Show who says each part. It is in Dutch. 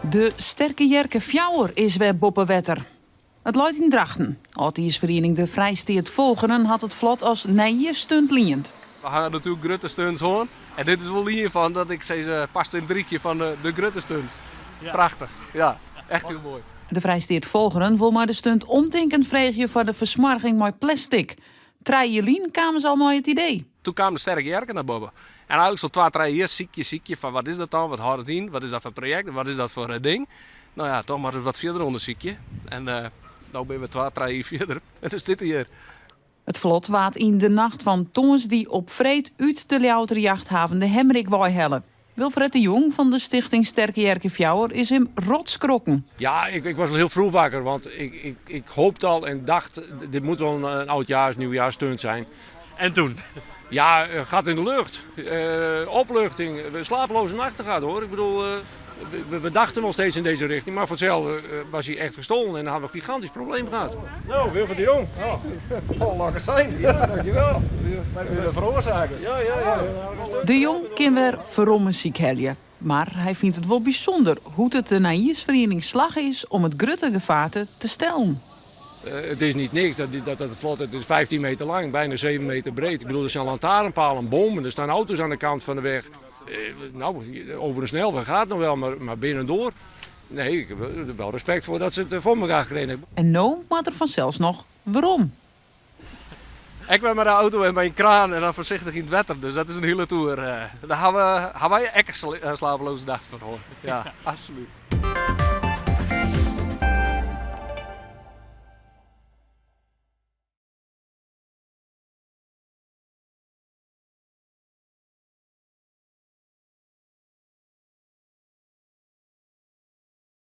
Speaker 1: De Sterke Jerke Fjouwer is weer boppenwetter. Het luidt in Drachten. Vereniging De Vrijsteert Volgeren had het vlot als nije stunt liend.
Speaker 2: We gaan natuurlijk grote stunts horen. En dit is wel hier van dat ik ze past in het driekje van de grote stunts. Ja. Prachtig. Ja, echt heel mooi.
Speaker 1: De Vrijsteert Volgeren wil maar de stunt omdenken vreegje voor de versmarging met plastic. Trijelien kwamen ze al mooi het idee.
Speaker 2: Toen kwamen de Sterke Jerken naar boven. En eigenlijk zo 2-3 jaar ziekje van wat is dat dan, wat houdt het in, wat is dat voor project, wat is dat voor ding. Nou ja, toch maar wat verder onderzoekje. En nu ben we 2-3 jaar verder. En dan is dit hier.
Speaker 1: Het vlot waat in de nacht van Tongens die op vreed uit de Louterjachthaven de Hemrik wou hellen. Wilfred de Jong van de stichting Sterke Jerke Fjouwer is hem rotskrokken.
Speaker 3: Ja, ik was al heel vroeg wakker, want ik hoopte al en dacht, dit moet wel een oudjaars, nieuwjaarsstunt zijn.
Speaker 4: En toen?
Speaker 3: Ja, gat in de lucht, opluchting, slapeloze nachten gehad hoor. Ik bedoel, we dachten wel steeds in deze richting, maar voor hetzelfde was hij echt gestolen en dan hadden we een gigantisch probleem gehad.
Speaker 2: Nou, Wilfred de Jong. Oh, lekker zijn. Ja, dankjewel. De veroorzakers. Ja.
Speaker 1: De Jong kan weer verrommen ziek helje. Maar hij vindt het wel bijzonder hoe het de Naïersvereniging slag is om het grutte gevaarte te stellen.
Speaker 3: Het is niet niks, dat het vlot het is 15 meter lang, bijna 7 meter breed. Ik bedoel, er zijn lantaarnpalen en bomen, er staan auto's aan de kant van de weg. Over een snelweg gaat nog wel, maar binnendoor. Nee, ik heb er wel respect voor dat ze het voor elkaar gereden hebben.
Speaker 1: En nou maakt er vanzelfs nog waarom.
Speaker 2: Ik ben met de auto en bij een kraan en dan voorzichtig in het wetter, dus dat is een hele tour. Daar gaan wij echt een slapeloze dag van hoor. Ja, absoluut.